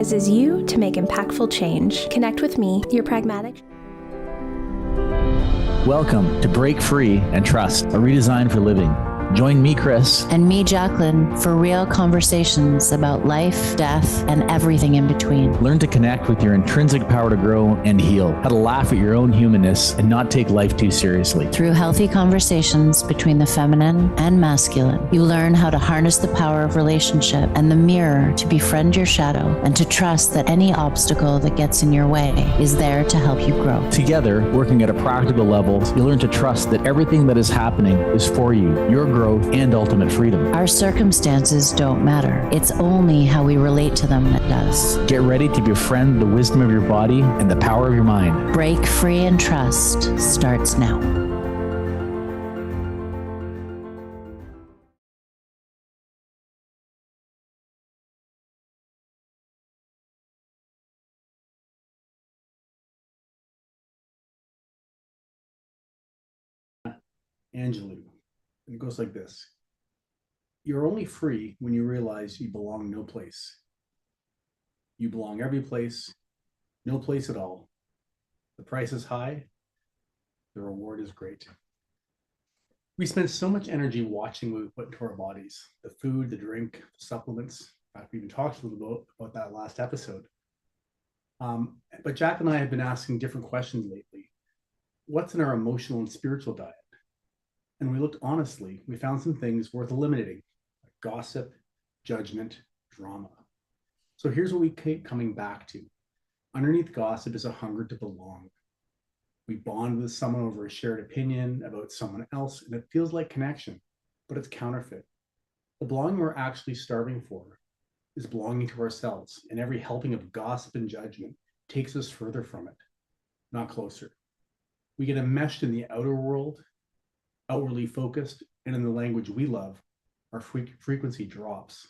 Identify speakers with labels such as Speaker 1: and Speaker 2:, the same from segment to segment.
Speaker 1: Is you to make impactful change. Connect with me, your pragmatic.
Speaker 2: Welcome to Break Free and Trust, a redesign for living. Join me, Chris.
Speaker 3: And me, Jacqueline, for real conversations about life, death, and everything in between.
Speaker 2: Learn to connect with your intrinsic power to grow and heal, how to laugh at your own humanness and not take life too seriously.
Speaker 3: Through healthy conversations between the feminine and masculine, you learn how to harness the power of relationship and the mirror to befriend your shadow and to trust that any obstacle that gets in your way is there to help you grow.
Speaker 2: Together, working at a practical level, you learn to trust that everything that is happening is for you, your growth, and ultimate freedom.
Speaker 3: Our circumstances don't matter. It's only how we relate to them that does.
Speaker 2: Get ready to befriend the wisdom of your body and the power of your mind.
Speaker 3: Break Free and Trust starts now.
Speaker 4: Angelou. And it goes like this. You're only free when you realize you belong no place. You belong every place, no place at all. The price is high, the reward is great. We spend so much energy watching what we put into our bodies, the food, the drink, the supplements. In fact, we even talked a little bit about that last episode. But Jack and I have been asking different questions lately. What's in our emotional and spiritual diet? And we looked honestly, we found some things worth eliminating, like gossip, judgment, drama. So here's what we keep coming back to. Underneath gossip is a hunger to belong. We bond with someone over a shared opinion about someone else, and it feels like connection, but it's counterfeit. The belonging we're actually starving for is belonging to ourselves, and every helping of gossip and judgment takes us further from it, not closer. We get enmeshed in the outer world, outwardly focused, and in the language we love, our frequency drops.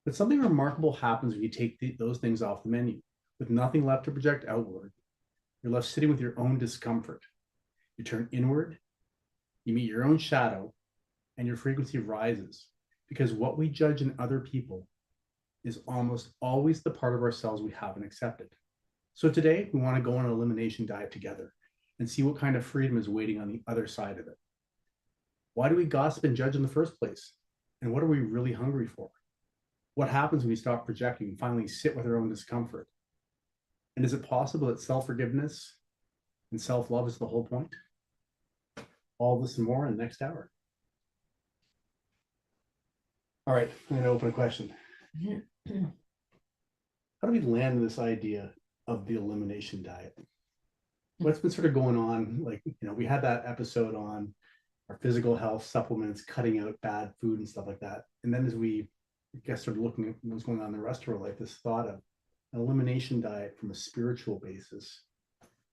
Speaker 4: But something remarkable happens when you take those things off the menu. With nothing left to project outward, you're left sitting with your own discomfort. You turn inward, you meet your own shadow, and your frequency rises, because what we judge in other people is almost always the part of ourselves we haven't accepted. So today, we want to go on an elimination diet together and see what kind of freedom is waiting on the other side of it. Why do we gossip and judge in the first place? And what are we really hungry for? What happens when we stop projecting and finally sit with our own discomfort? And is it possible that self-forgiveness and self-love is the whole point? All this and more in the next hour. All right, I'm going to open a question. How do we land in this idea of the elimination diet? What's been sort of going on? Like, we had that episode on our physical health supplements, cutting out bad food and stuff like that. And then as we started looking at what's going on in the rest of our life, this thought of an elimination diet from a spiritual basis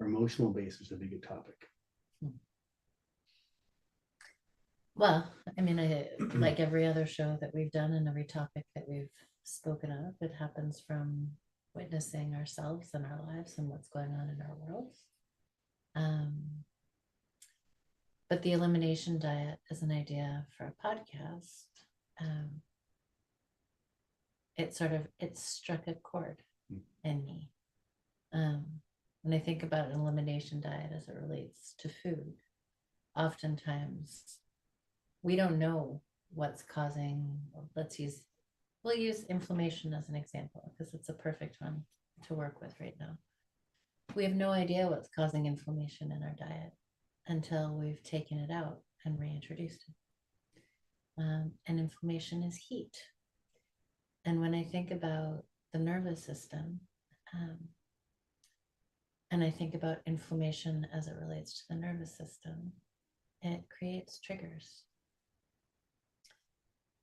Speaker 4: or emotional basis would be a good topic.
Speaker 5: Well, I mean, like every other show that we've done and every topic that we've spoken of, it happens from witnessing ourselves and our lives and what's going on in our worlds. But the elimination diet is an idea for a podcast. It struck a chord in me. When I think about an elimination diet as it relates to food, oftentimes we don't know what's causing, we'll use inflammation as an example because it's a perfect one to work with right now. We have no idea what's causing inflammation in our diet until we've taken it out and reintroduced it. And inflammation is heat. And when I think about the nervous system, and I think about inflammation as it relates to the nervous system, it creates triggers.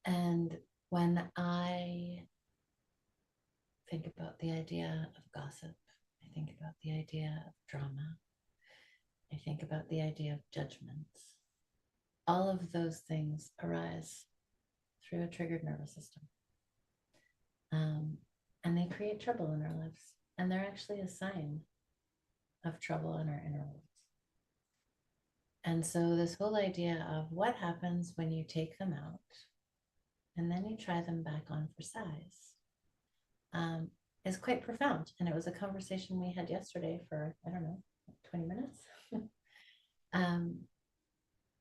Speaker 5: And when I think about the idea of gossip, I think about the idea of drama, I think about the idea of judgments. All of those things arise through a triggered nervous system. And they create trouble in our lives. And they're actually a sign of trouble in our inner worlds. And so this whole idea of what happens when you take them out and then you try them back on for size. is quite profound. And it was a conversation we had yesterday for, I don't know, 20 minutes.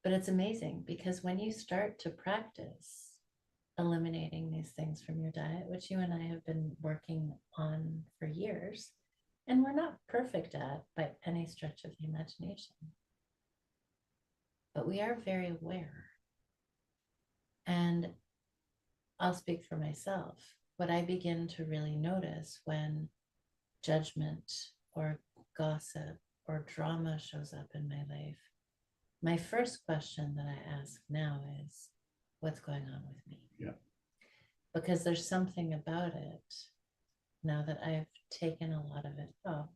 Speaker 5: But it's amazing because when you start to practice eliminating these things from your diet, which you and I have been working on for years, and we're not perfect at by any stretch of the imagination, but we are very aware. And I'll speak for myself. What I begin to really notice when judgment or gossip or drama shows up in my life, my first question that I ask now is, what's going on with me?
Speaker 4: Yeah.
Speaker 5: Because there's something about it now that I've taken a lot of it off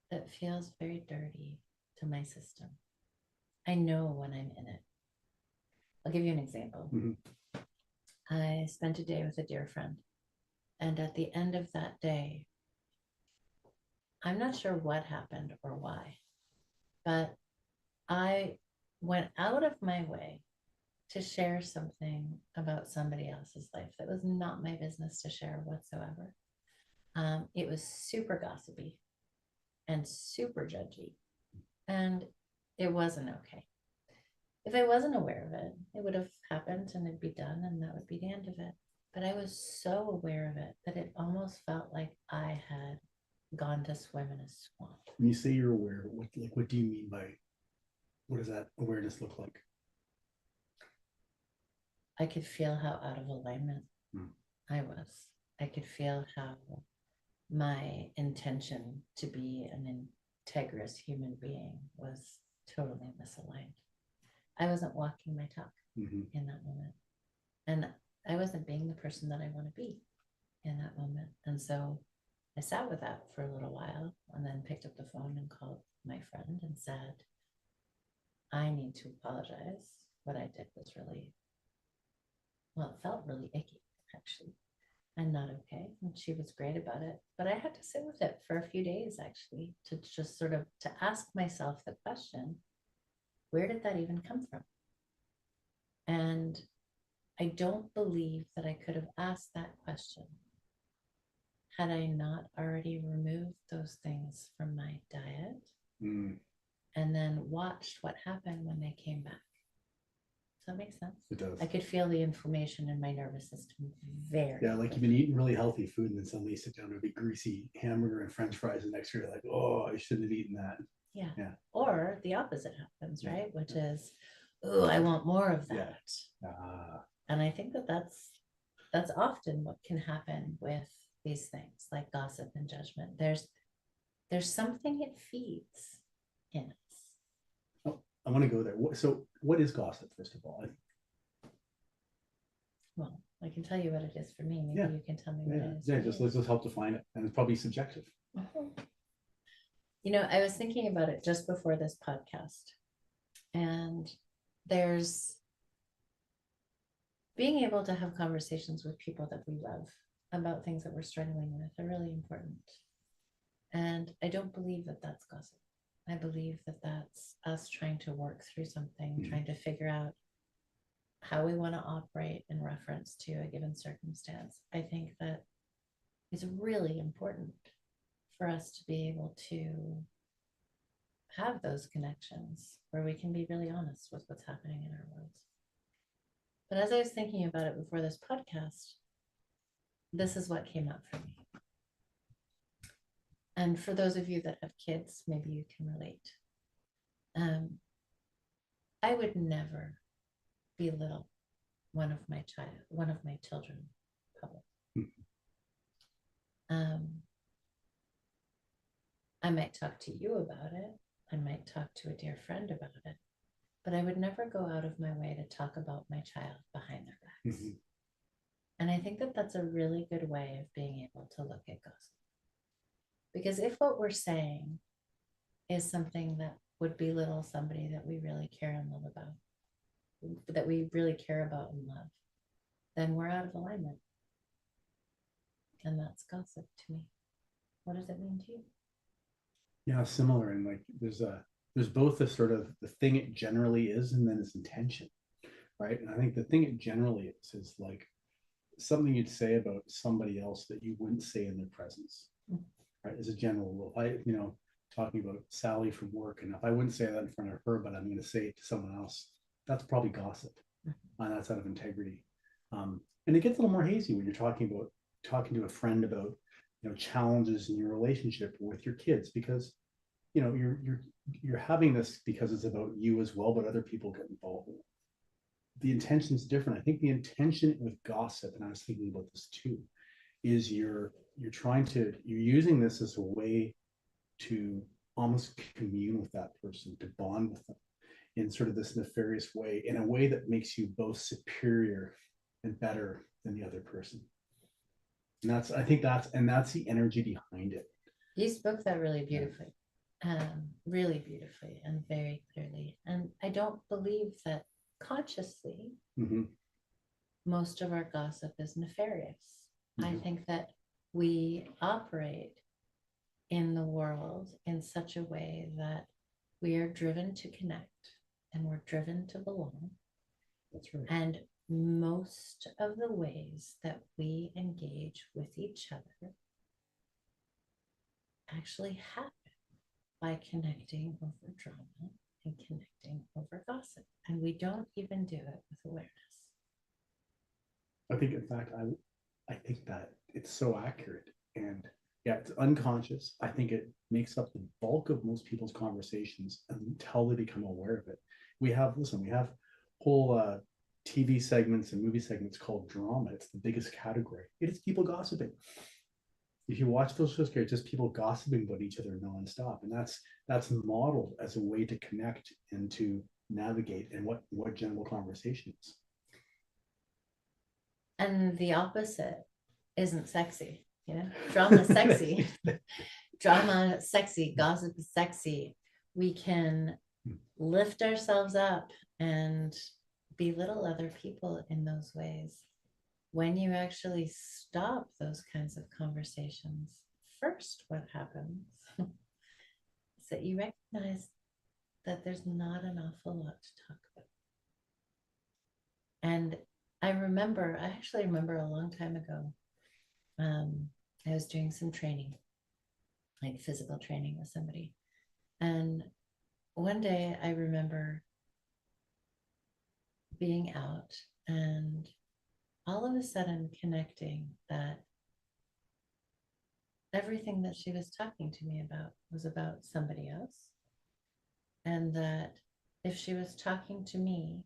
Speaker 5: that feels very dirty to my system. I know when I'm in it. I'll give you an example. I spent a day with a dear friend, and at the end of that day, I'm not sure what happened or why, but I went out of my way to share something about somebody else's life that was not my business to share whatsoever. It was super gossipy and super judgy, and it wasn't okay. If I wasn't aware of it, it would have happened and it'd be done, and that would be the end of it. But I was so aware of it that it almost felt like I had gone to swim in a swamp.
Speaker 4: When you say you're aware, what do you mean by, what does that awareness look like?
Speaker 5: I could feel how out of alignment I was. I could feel how my intention to be an integrous human being was totally misaligned. I wasn't walking my talk in that moment. And I wasn't being the person that I want to be in that moment. And so I sat with that for a little while and then picked up the phone and called my friend and said, I need to apologize. What I did was really, well, it felt really icky, actually, and not okay. And she was great about it. But I had to sit with it for a few days, actually, to just sort of to ask myself the question, where did that even come from? And I don't believe that I could have asked that question had I not already removed those things from my diet and then watched what happened when they came back. Does that make sense?
Speaker 4: It does.
Speaker 5: I could feel the inflammation in my nervous system very.
Speaker 4: Yeah, like you've been eating really healthy food and then suddenly you sit down to a big greasy hamburger and French fries, and next year you're like, oh, I shouldn't have eaten that.
Speaker 5: Yeah. Or the opposite happens, right? Which is, oh, I want more of that. And I think that that's often what can happen with these things like gossip and judgment. There's something it feeds in us.
Speaker 4: Oh, I want to go there. So what is gossip, first of all?
Speaker 5: Well, I can tell you what it is for me. Maybe you can tell me what it is.
Speaker 4: Yeah, just let's help define it. And it's probably subjective.
Speaker 5: You know, I was thinking about it just before this podcast, and there's being able to have conversations with people that we love about things that we're struggling with are really important. And I don't believe that that's gossip. I believe that that's us trying to work through something, trying to figure out how we want to operate in reference to a given circumstance. I think that is really important for us to be able to have those connections where we can be really honest with what's happening in our worlds. But as I was thinking about it before this podcast, this is what came up for me. And for those of you that have kids, maybe you can relate. I would never belittle one of my children publicly. I might talk to you about it. I might talk to a dear friend about it, but I would never go out of my way to talk about my child behind their backs. And I think that that's a really good way of being able to look at gossip. Because if what we're saying is something that would belittle somebody that we really care and love about, that we really care about and love, then we're out of alignment. And that's gossip to me. What does it mean to you?
Speaker 4: Yeah, similar. And like there's both the sort of the thing it generally is and then its intention, right? And I think the thing it generally is like something you'd say about somebody else that you wouldn't say in their presence, right? As a general rule, talking about Sally from work, and if I wouldn't say that in front of her, but I'm going to say it to someone else, that's probably gossip, and that's out of integrity. And it gets a little more hazy when you're talking to a friend about, challenges in your relationship with your kids, because you're having this because it's about you as well, but other people get involved. The intention is different. I think the intention with gossip, and I was thinking about this too, is you're using this as a way to almost commune with that person, to bond with them in sort of this nefarious way, in a way that makes you both superior and better than the other person. And that's the energy behind it.
Speaker 5: You spoke that really beautifully, really beautifully and very clearly. And I don't believe that consciously most of our gossip is nefarious. I think that we operate in the world in such a way that we are driven to connect and we're driven to belong.
Speaker 4: That's right.
Speaker 5: And most of the ways that we engage with each other actually happen by connecting over drama and connecting over gossip. And we don't even do it with awareness.
Speaker 4: I think, in fact, I think that it's so accurate. And yeah, it's unconscious. I think it makes up the bulk of most people's conversations until they become aware of it. We have whole TV segments and movie segments called drama. It's the biggest category. It is people gossiping. If you watch those shows, it's just people gossiping about each other nonstop. And that's modeled as a way to connect and to navigate and what general conversation is.
Speaker 5: And the opposite isn't sexy. Drama is sexy. Drama is sexy. Gossip is sexy. We can lift ourselves up and belittle other people in those ways. When you actually stop those kinds of conversations, first, what happens is that you recognize that there's not an awful lot to talk about. And I actually remember a long time ago, I was doing some training, like physical training with somebody. And one day I remember being out and all of a sudden connecting that everything that she was talking to me about was about somebody else. And that if she was talking to me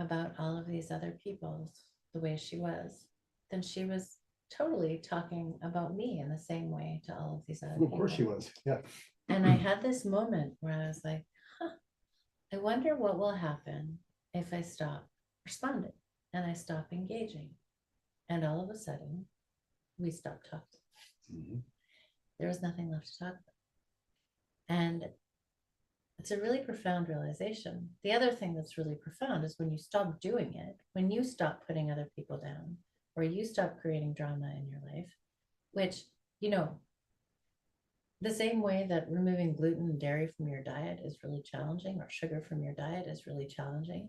Speaker 5: about all of these other people's the way she was, then she was totally talking about me in the same way to all of these other people.
Speaker 4: Of course she was. Yeah.
Speaker 5: And I had this moment where I was like, I wonder what will happen if I stop responding and I stop engaging. And all of a sudden, we stopped talking. There was nothing left to talk about. And it's a really profound realization. The other thing that's really profound is when you stop doing it, when you stop putting other people down, or you stop creating drama in your life, which, the same way that removing gluten and dairy from your diet is really challenging, or sugar from your diet is really challenging,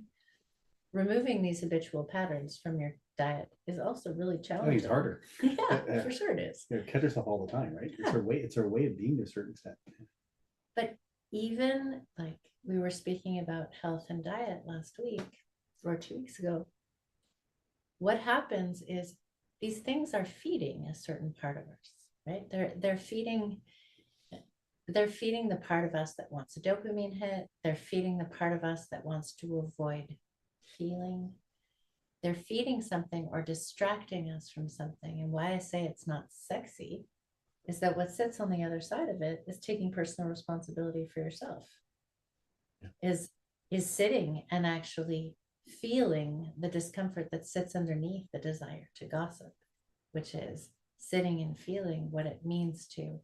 Speaker 5: removing these habitual patterns from your diet is also really challenging.
Speaker 4: I think it's harder.
Speaker 5: Yeah, for sure it is.
Speaker 4: Catch yourself all the time, right?
Speaker 5: Yeah.
Speaker 4: It's our way of being to a certain extent.
Speaker 5: But even like we were speaking about health and diet last week or 2 weeks ago, what happens is these things are feeding a certain part of us, right? They're feeding the part of us that wants a dopamine hit. They're feeding the part of us that wants to avoid feeling. They're feeding something or distracting us from something. And why I say it's not sexy is that what sits on the other side of it is taking personal responsibility for yourself. Yeah. Is sitting and actually feeling the discomfort that sits underneath the desire to gossip, which is sitting and feeling what it means to,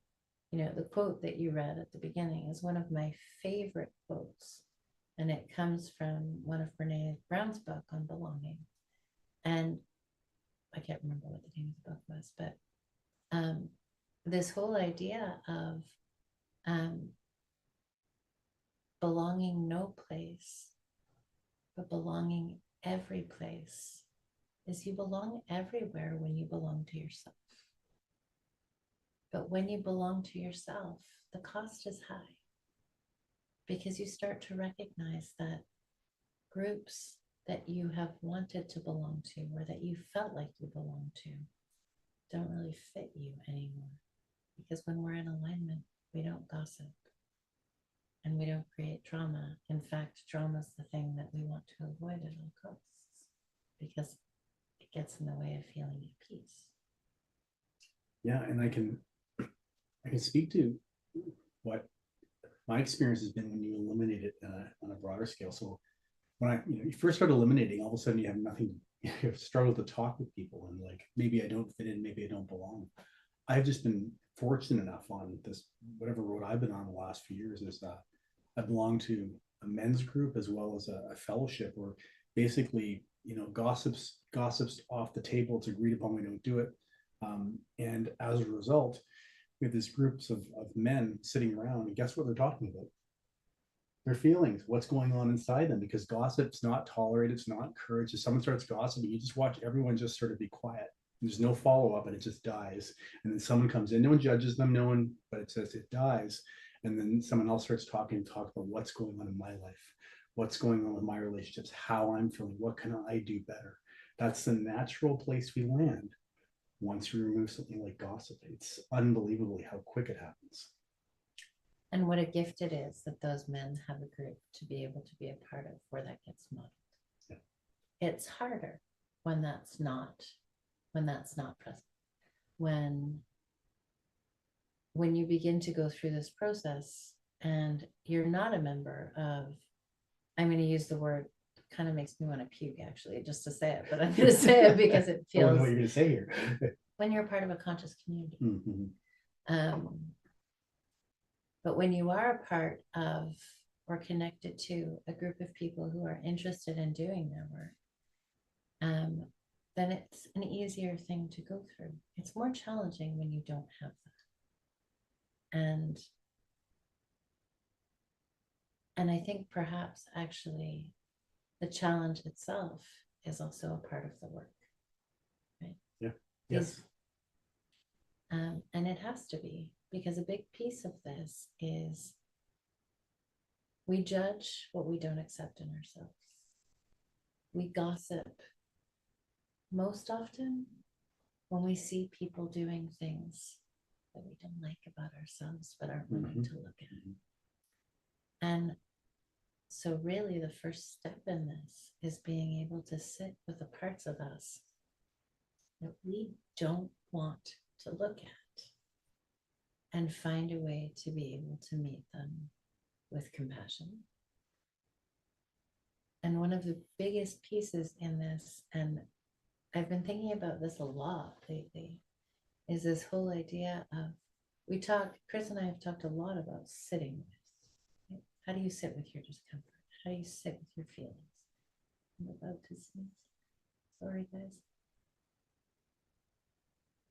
Speaker 5: the quote that you read at the beginning is one of my favorite quotes. And it comes from one of Brene Brown's book on belonging. And I can't remember what the name of the book was, but this whole idea of belonging no place, but belonging every place is you belong everywhere when you belong to yourself. But when you belong to yourself, the cost is high because you start to recognize that groups that you have wanted to belong to or that you felt like you belong to don't really fit you anymore. Because when we're in alignment, we don't gossip and we don't create drama. In fact, drama is the thing that we want to avoid at all costs because it gets in the way of feeling at peace.
Speaker 4: Yeah, and I can speak to what my experience has been when you eliminate it on a broader scale. So when you first start eliminating, all of a sudden you have nothing. You struggle to talk with people, and like maybe I don't fit in, maybe I don't belong. I've just been fortunate enough on this whatever road I've been on the last few years is that I belong to a men's group as well as a fellowship where basically gossips off the table. It's agreed upon. We don't do it, and as a result, we have these groups of men sitting around, and guess what they're talking about? Their feelings, what's going on inside them, because gossip's not tolerated, it's not encouraged. If someone starts gossiping, you just watch everyone just sort of be quiet. There's no follow-up and it just dies. And then someone comes in, no one judges them, but it says it dies. And then someone else starts talk about what's going on in my life, what's going on with my relationships, how I'm feeling, what can I do better? That's the natural place we land once we remove something like gossip. It's unbelievably how quick it happens.
Speaker 5: And what a gift it is that those men have a group to be able to be a part of where that gets modeled. Yeah. It's harder when that's not present. When you begin to go through this process and you're not a member of, I'm going to use the word, kind of makes me want to puke actually, just to say it, but I'm going to say it because it feels. I don't know what you're going to say here. When you're part of a conscious community. Mm-hmm. But when you are a part of or connected to a group of people who are interested in doing their work, then it's an easier thing to go through. It's more challenging when you don't have that. And I think perhaps actually the challenge itself is also a part of the work, right? Yeah. Yes. And it has to be, because a big piece of this is we judge what we don't accept in ourselves. We gossip most often when we see people doing things that we don't like about ourselves but aren't willing to look at. And so really the first step in this is being able to sit with the parts of us that we don't want to look at and find a way to be able to meet them with compassion. And one of the biggest pieces in this, and I've been thinking about this a lot lately, is this whole idea of, Chris and I have talked a lot about sitting with. Right? How do you sit with your discomfort? How do you sit with your feelings? I'm about to sneeze. Sorry, guys.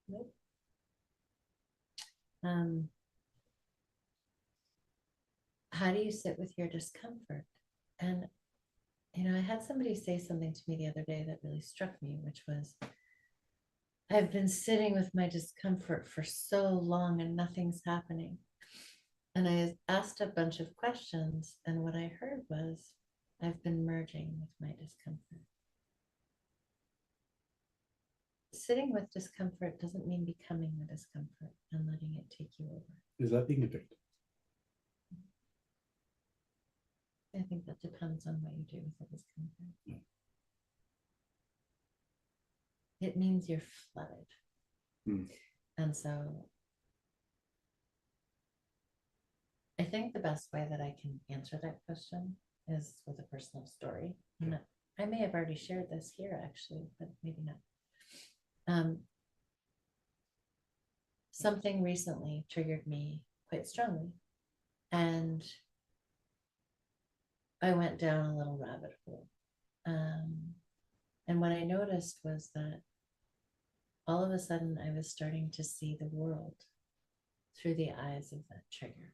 Speaker 5: Nope. How do you sit with your discomfort? And, I had somebody say something to me the other day that really struck me, which was, I've been sitting with my discomfort for so long and nothing's happening. And I asked a bunch of questions, and what I heard was, I've been merging with my discomfort. Sitting with discomfort doesn't mean becoming the discomfort and letting it take you over.
Speaker 4: Is that being a victim?
Speaker 5: I think that depends on what you do with the discomfort. Yeah. It means you're flooded. And so I think the best way that I can answer that question is with a personal story. Yeah. And I may have already shared this here actually, but maybe not. Something recently triggered me quite strongly. And I went down a little rabbit hole. And what I noticed was that all of a sudden I was starting to see the world through the eyes of that trigger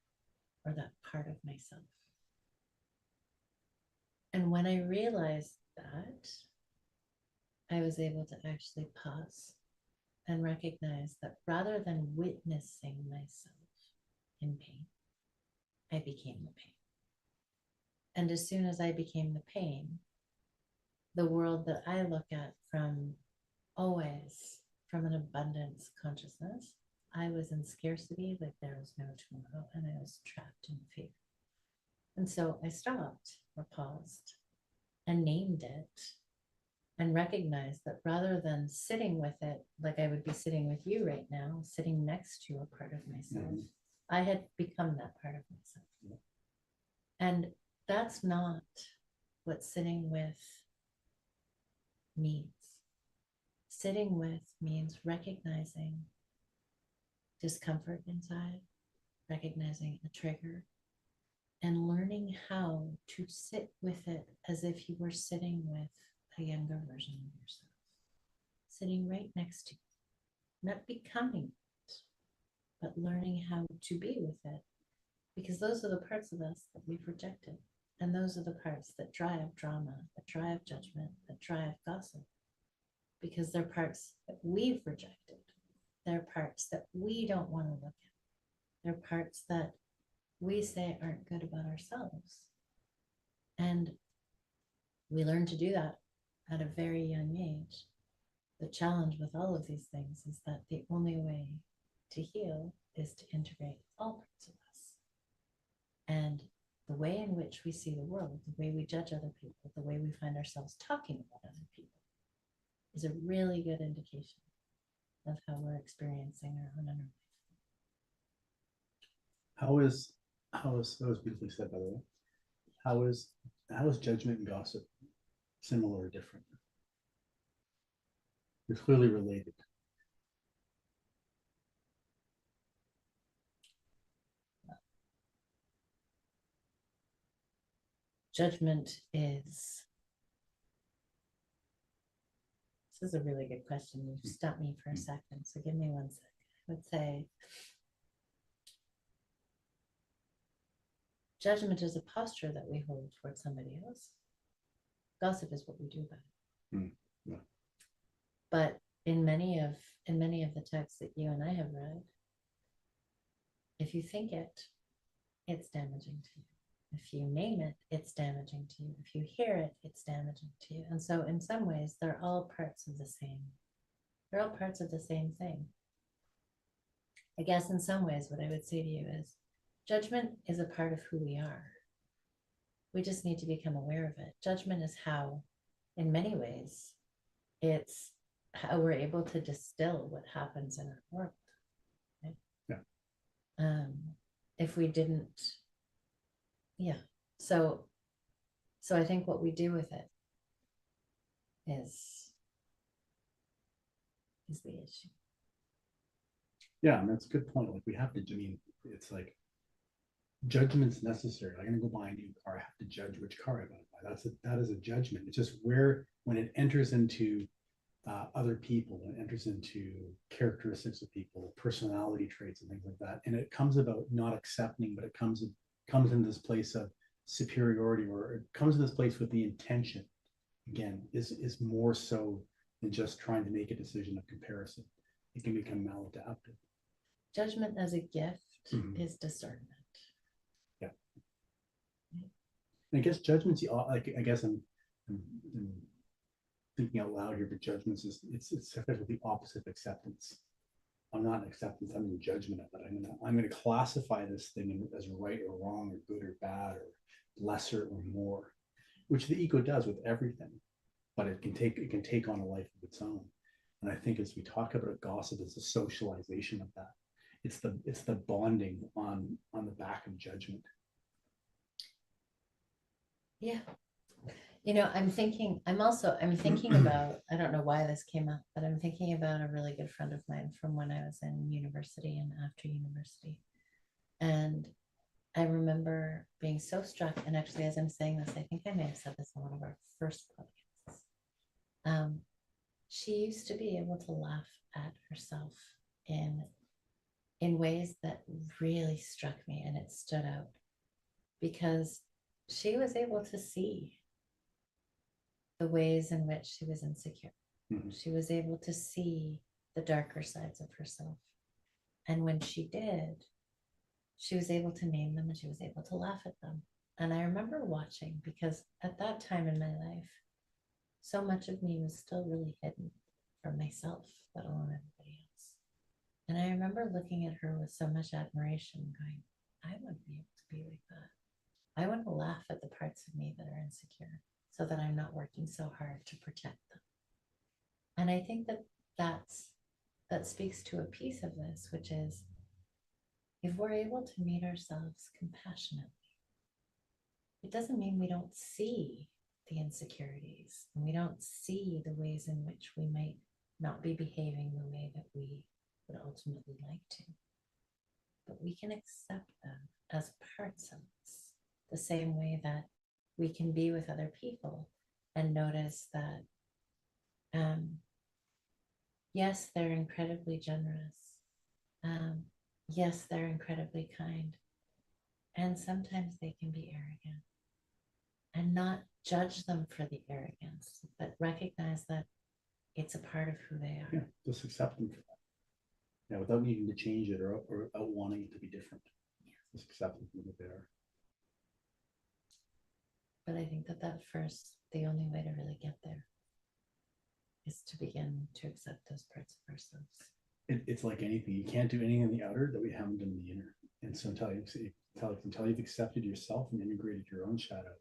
Speaker 5: or that part of myself. And when I realized that, I was able to actually pause and recognize that rather than witnessing myself in pain, I became the pain. And as soon as I became the pain, the world that I look at from always from an abundance consciousness, I was in scarcity, like there was no tomorrow, and I was trapped in fear. And so I stopped or paused and named it and recognized that rather than sitting with it, like I would be sitting with you right now, sitting next to a part of myself, I had become that part of myself. And that's not what sitting with means. Sitting with means recognizing discomfort inside, recognizing a trigger, and learning how to sit with it as if you were sitting with a younger version of yourself, sitting right next to you, not becoming it, but learning how to be with it, because those are the parts of us that we've rejected. And those are the parts that drive drama, that drive judgment, that drive gossip, because they're parts that we've rejected. They're parts that we don't want to look at. They're parts that we say aren't good about ourselves. And we learn to do that at a very young age. The challenge with all of these things is that the only way to heal is to integrate all parts of us. And the way in which we see the world, the way we judge other people, the way we find ourselves talking about other people, is a really good indication of how we're experiencing our own inner life.
Speaker 4: That was beautifully said, by the way. How is judgment and gossip similar or different? They're clearly related.
Speaker 5: Judgment is, this is a really good question. You've stopped me for a second, so give me 1 sec. I would say judgment is a posture that we hold towards somebody else. Gossip is what we do about it.
Speaker 4: Yeah.
Speaker 5: But in many of the texts that you and I have read, if you think it, it's damaging to you. If you name it, it's damaging to you. If you hear it, it's damaging to you. And so in some ways, they're all parts of the same. They're all parts of the same thing. I guess in some ways, what I would say to you is judgment is a part of who we are. We just need to become aware of it. Judgment is how, in many ways, it's how we're able to distill what happens in our world. Right?
Speaker 4: Yeah.
Speaker 5: If we didn't, yeah. So I think what we do with it is the issue.
Speaker 4: Yeah, and that's a good point. Like we have to, I mean, it's like judgment's necessary. I'm gonna go buy a new car. I have to judge which car I'm gonna buy. That is a judgment. It's just where when it enters into other people, when it enters into characteristics of people, personality traits, and things like that, and it comes about not accepting, but it comes in this place of superiority, or it comes in this place with the intention. Again, is more so than just trying to make a decision of comparison. It can become maladaptive.
Speaker 5: Judgment as a gift is discernment.
Speaker 4: Yeah. And I guess judgment's like, I guess I'm thinking out loud here, but judgments is it's effectively the opposite of acceptance. I'm not in acceptance, I'm in judgment of it. I'm gonna classify this thing as right or wrong or good or bad or lesser or more, which the ego does with everything, but it can take on a life of its own. And I think as we talk about gossip, it's a socialization of that. It's the bonding on the back of judgment.
Speaker 5: Yeah. You know, I'm thinking about, I don't know why this came up, but I'm thinking about a really good friend of mine from when I was in university and after university. And I remember being so struck, and actually as I'm saying this, I think I may have said this on one of our first podcasts. She used to be able to laugh at herself in ways that really struck me, and it stood out because she was able to see the ways in which she was insecure. She was able to see the darker sides of herself. And when she did, she was able to name them and she was able to laugh at them. And I remember watching because at that time in my life, so much of me was still really hidden from myself, let alone everybody else. And I remember looking at her with so much admiration, going, I want to be able to be like that. I want to laugh at the parts of me that are insecure so that I'm not working so hard to protect them. And I think that that speaks to a piece of this, which is if we're able to meet ourselves compassionately, it doesn't mean we don't see the insecurities and we don't see the ways in which we might not be behaving the way that we would ultimately like to. But we can accept them as parts of us, the same way that we can be with other people and notice that, yes, they're incredibly generous. Yes, they're incredibly kind. And sometimes they can be arrogant. And not judge them for the arrogance, but recognize that it's a part of who they are.
Speaker 4: Yeah, just accept them for that. Yeah, without needing to change it or out wanting it to be different. Just accept them for what they are.
Speaker 5: But I think that first, the only way to really get there is to begin to accept those parts of ourselves.
Speaker 4: It's like anything. You can't do anything in the outer that we haven't done in the inner. And so until you've accepted yourself and integrated your own shadow,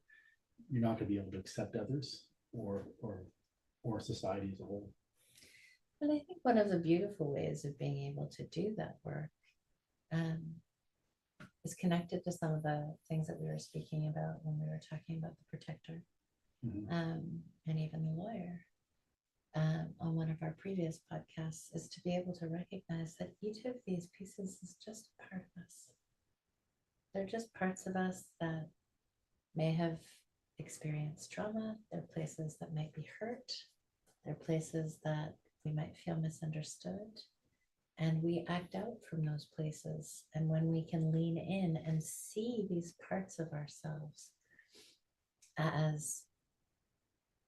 Speaker 4: you're not going to be able to accept others or society as a whole.
Speaker 5: And I think one of the beautiful ways of being able to do that work is connected to some of the things that we were speaking about when we were talking about the protector and even the lawyer on one of our previous podcasts, is to be able to recognize that each of these pieces is just a part of us. They're just parts of us that may have experienced trauma. They're places that might be hurt. They're places that we might feel misunderstood. And we act out from those places. And when we can lean in and see these parts of ourselves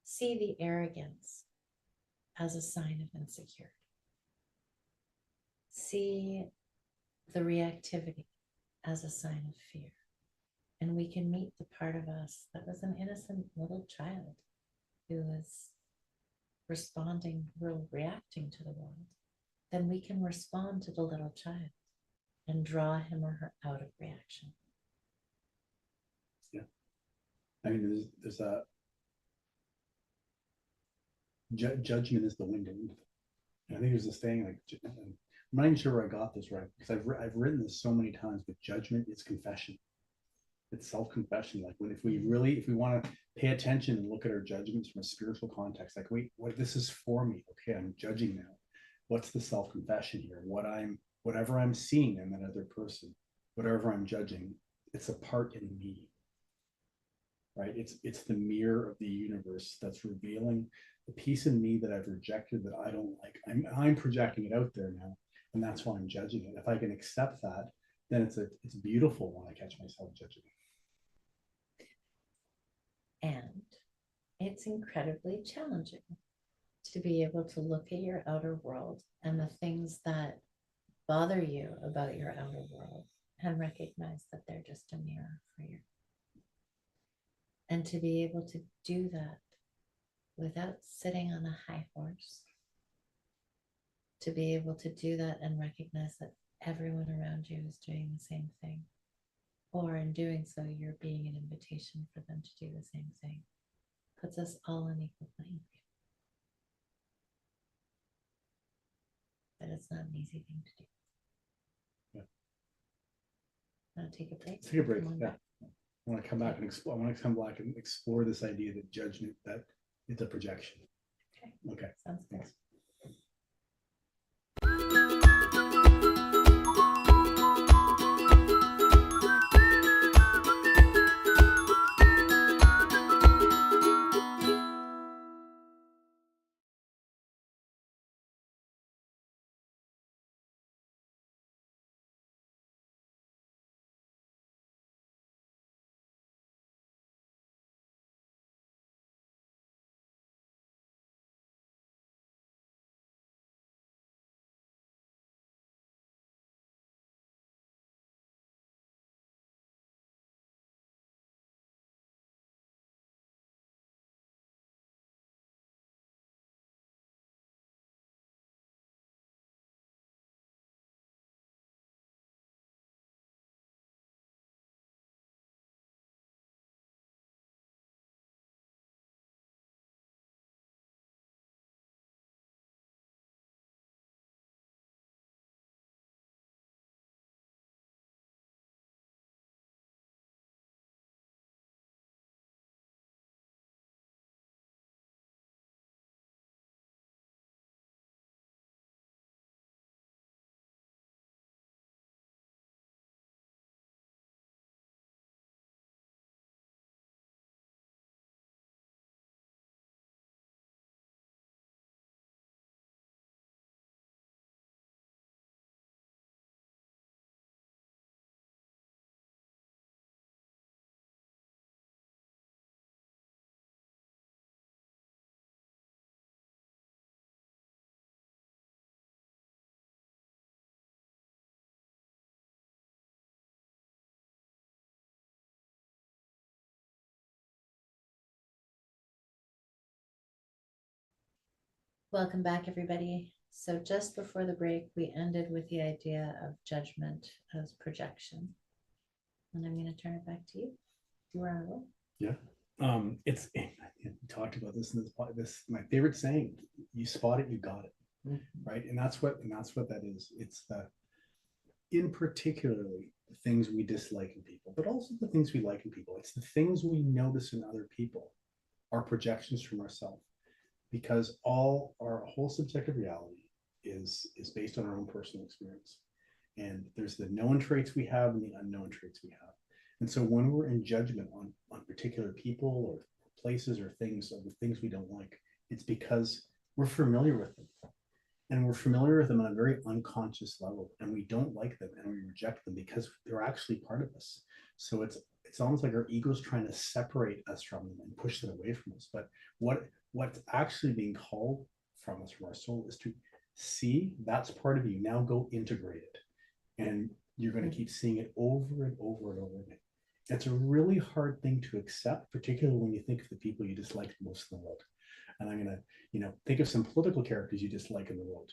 Speaker 5: see the arrogance as a sign of insecurity, see the reactivity as a sign of fear. And we can meet the part of us that was an innocent little child who was reacting to the world. Then we can respond to the little child and draw him or her out of reaction.
Speaker 4: Yeah. I mean, there's a judgment is the window. I think there's this thing like, I'm not even sure where I got this right, because I've written this so many times, but judgment is confession. It's self-confession. Like if we want to pay attention and look at our judgments from a spiritual context, like, wait, what, this is for me. Okay, I'm judging now. What's the self-confession here? Whatever I'm seeing in that other person, whatever I'm judging, it's a part in me. Right? It's the mirror of the universe that's revealing the piece in me that I've rejected, that I don't like. I'm projecting it out there now, and that's why I'm judging it. If I can accept that, then it's beautiful when I catch myself judging it.
Speaker 5: And it's incredibly challenging to be able to look at your outer world and the things that bother you about your outer world and recognize that they're just a mirror for you. And to be able to do that without sitting on a high horse, to be able to do that and recognize that everyone around you is doing the same thing, or in doing so, you're being an invitation for them to do the same thing, puts us all on equal playing field. But it's not an easy thing to do.
Speaker 4: Yeah.
Speaker 5: Want to take a break?
Speaker 4: Take a break. Yeah. I want to come back and explore. I want to come back and explore this idea that judgment, that it's a projection. Okay.
Speaker 5: Sounds good.
Speaker 4: Thanks.
Speaker 5: Welcome back, everybody. So just before the break, we ended with the idea of judgment as projection. And I'm going to turn it back to you. You were on a roll.
Speaker 4: Yeah. We talked about this in this my favorite saying, you spot it, you got it. Right. And that's what that is. It's in particularly the things we dislike in people, but also the things we like in people. It's the things we notice in other people are projections from ourselves, because our whole subjective reality is based on our own personal experience. And there's the known traits we have and the unknown traits we have. And so when we're in judgment on particular people or places or things, or the things we don't like, it's because we're familiar with them. And we're familiar with them on a very unconscious level, and we don't like them and we reject them because they're actually part of us. So it's almost like our ego's trying to separate us from them and push them away from us. But what's actually being called from us, from our soul, is to see that's part of you. Now go integrate it. And you're going to keep seeing it over and over and over again. It's a really hard thing to accept, particularly when you think of the people you dislike most in the world. And I'm going to, think of some political characters you dislike in the world.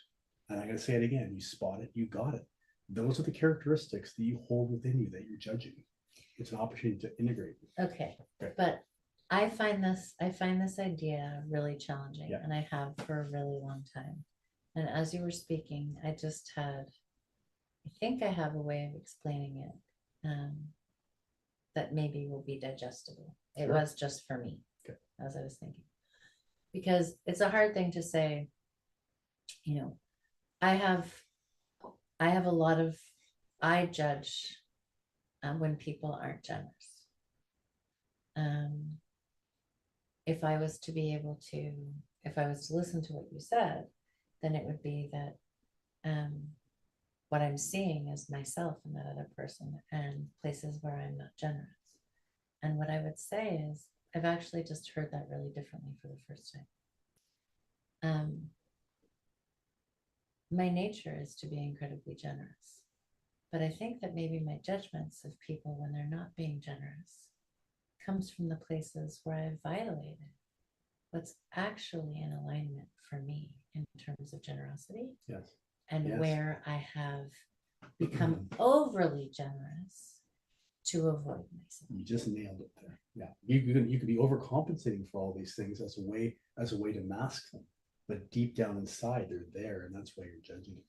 Speaker 4: And I'm going to say it again, you spot it, you got it. Those are the characteristics that you hold within you that you're judging. It's an opportunity to integrate.
Speaker 5: Okay. But I find this idea really challenging,
Speaker 4: Yeah.
Speaker 5: and I have for a really long time. And as you were speaking, I think I have a way of explaining it that maybe will be digestible. It
Speaker 4: Sure.
Speaker 5: was just for me,
Speaker 4: Okay.
Speaker 5: as I was thinking. Because it's a hard thing to say, I have a lot of, I judge when people aren't generous. If I was to listen to what you said, then it would be that what I'm seeing is myself and that other person and places where I'm not generous. And what I would say is, I've actually just heard that really differently for the first time. My nature is to be incredibly generous, but I think that maybe my judgments of people when they're not being generous comes from the places where I've violated what's actually in alignment for me in terms of generosity.
Speaker 4: Yes.
Speaker 5: And
Speaker 4: Yes.
Speaker 5: where I have become overly generous to avoid myself.
Speaker 4: You just nailed it there. Yeah. You could be overcompensating for all these things as a way to mask them. But deep down inside, they're there, and that's why you're judging it.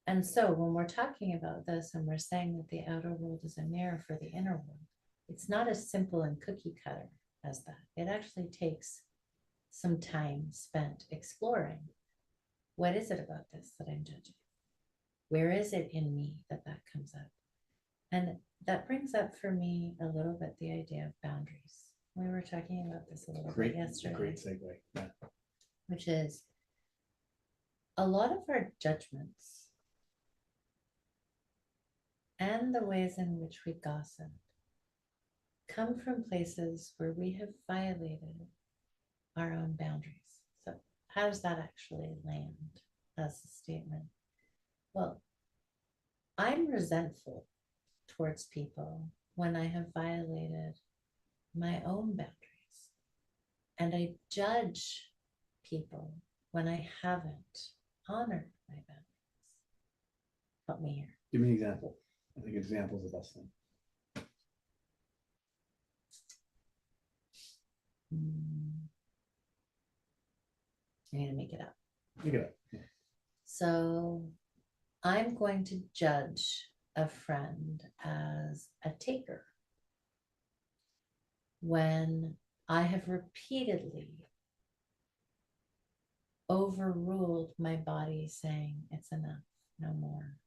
Speaker 5: And so when we're talking about this and we're saying that the outer world is a mirror for the inner world, it's not as simple and cookie cutter as that. It actually takes some time spent exploring. What is it about this that I'm judging? Where is it in me that comes up? And that brings up for me a little bit the idea of boundaries. We were talking about this a little bit yesterday.
Speaker 4: Great segue. Yeah.
Speaker 5: Which is a lot of our judgments and the ways in which we gossip come from places where we have violated our own boundaries. So how does that actually land as a statement? Well, I'm resentful towards people when I have violated my own boundaries. And I judge people when I haven't honored my boundaries. Help me here.
Speaker 4: Give me an example. I think example is the best thing.
Speaker 5: I'm going to make it up.
Speaker 4: Make it up. Yeah.
Speaker 5: So I'm going to judge a friend as a taker when I have repeatedly overruled my body saying it's enough, no more.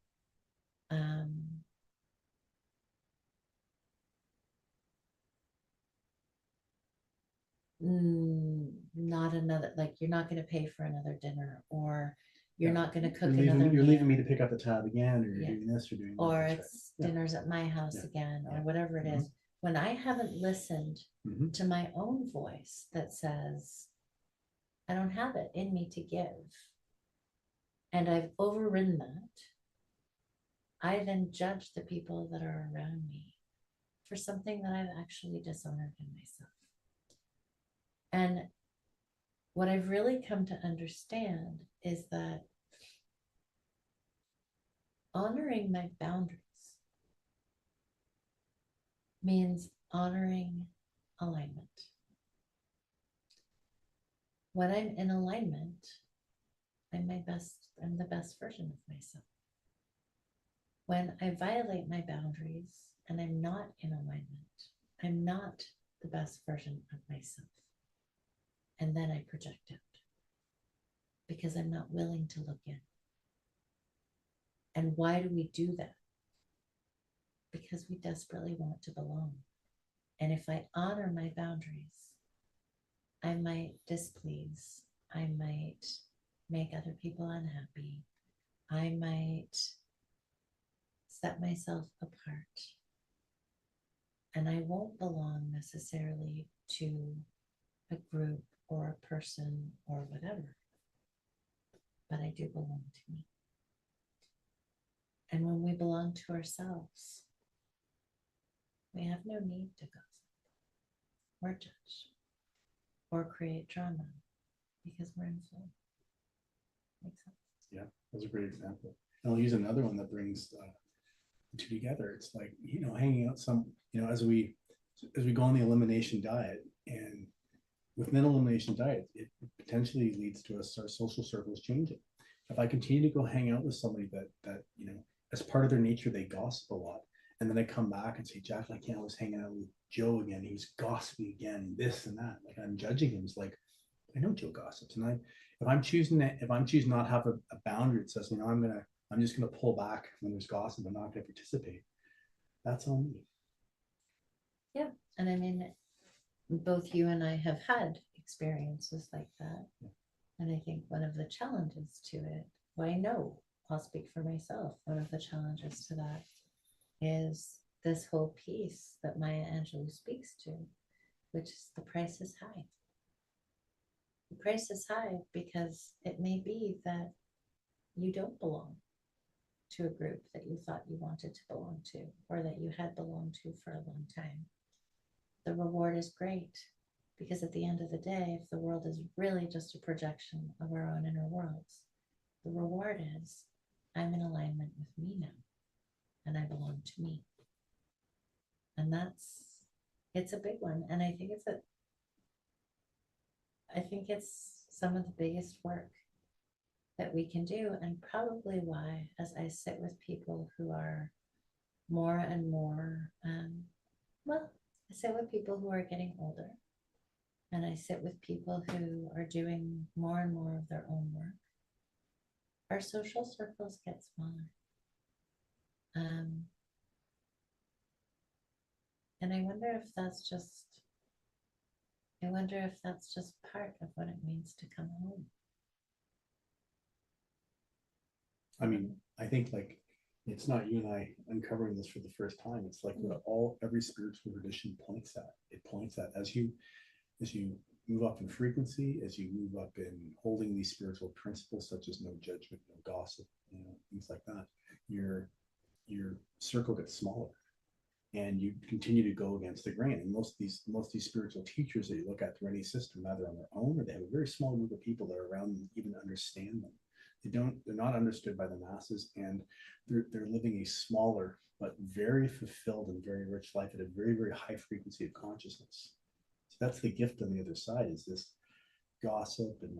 Speaker 5: Not another, like, you're not going to pay for another dinner, or you're not going to cook another
Speaker 4: You're leaving me
Speaker 5: meal,
Speaker 4: to pick up the tab again, or you're
Speaker 5: Yeah.
Speaker 4: doing this, or doing that.
Speaker 5: or
Speaker 4: That's
Speaker 5: it's
Speaker 4: right. Yeah.
Speaker 5: dinner's at my house
Speaker 4: Yeah.
Speaker 5: again, or
Speaker 4: Yeah.
Speaker 5: whatever it is. When I haven't listened
Speaker 4: Mhm.
Speaker 5: to my own voice that says, I don't have it in me to give, and I've overridden that, I then judge the people that are around me for something that I've actually dishonored in myself. And what I've really come to understand is that honoring my boundaries means honoring alignment. When I'm in alignment, I'm the best version of myself. When I violate my boundaries and I'm not in alignment, I'm not the best version of myself. And then I project out because I'm not willing to look in. And why do we do that? Because we desperately want to belong. And if I honor my boundaries, I might displease, I might make other people unhappy, I might set myself apart. And I won't belong necessarily to a group or a person or whatever, but I do belong to me. And when we belong to ourselves, we have no need to gossip or judge or create drama because we're in flow. Makes sense?
Speaker 4: Yeah, that's a great example. And I'll use another one that brings the two together. It's like, hanging out as we go on the elimination diet, and within elimination diet, it potentially leads to our social circles changing. If I continue to go hang out with somebody that as part of their nature, they gossip a lot, and then I come back and say, Jack, I was hanging out with Joe again. He was gossiping again, this and that. Like, I'm judging him. It's like, I know Joe gossips, and if I'm choosing not to have a boundary that says, I'm just gonna pull back when there's gossip, I'm not gonna participate. That's on me.
Speaker 5: Yeah, and I mean, both you and I have had experiences like that.
Speaker 4: Yeah.
Speaker 5: And I think one of the challenges to it, well, I know I'll speak for myself. One of the challenges to that is this whole piece that Maya Angelou speaks to, which is the price is high. The price is high because it may be that you don't belong to a group that you thought you wanted to belong to, or that you had belonged to for a long time. The reward is great because at the end of the day, if the world is really just a projection of our own inner worlds, the reward is I'm in alignment with me now and I belong to me. And it's a big one. And I think it's some of the biggest work that we can do, and probably why, as I sit with people who are more and more, I sit with people who are getting older, and I sit with people who are doing more and more of their own work, our social circles get smaller. And I wonder if that's just part of what it means to come home.
Speaker 4: I mean, I think, like, it's not you and I uncovering this for the first time. It's like what every spiritual tradition points at. It points at as you move up in frequency, as you move up in holding these spiritual principles such as no judgment, no gossip, things like that, your circle gets smaller, and you continue to go against the grain. And most of these spiritual teachers that you look at through any system, either on their own or they have a very small group of people that are around them even understand them. They're not understood by the masses, and they're living a smaller but very fulfilled and very rich life at a very, very high frequency of consciousness. So that's the gift on the other side, is this gossip and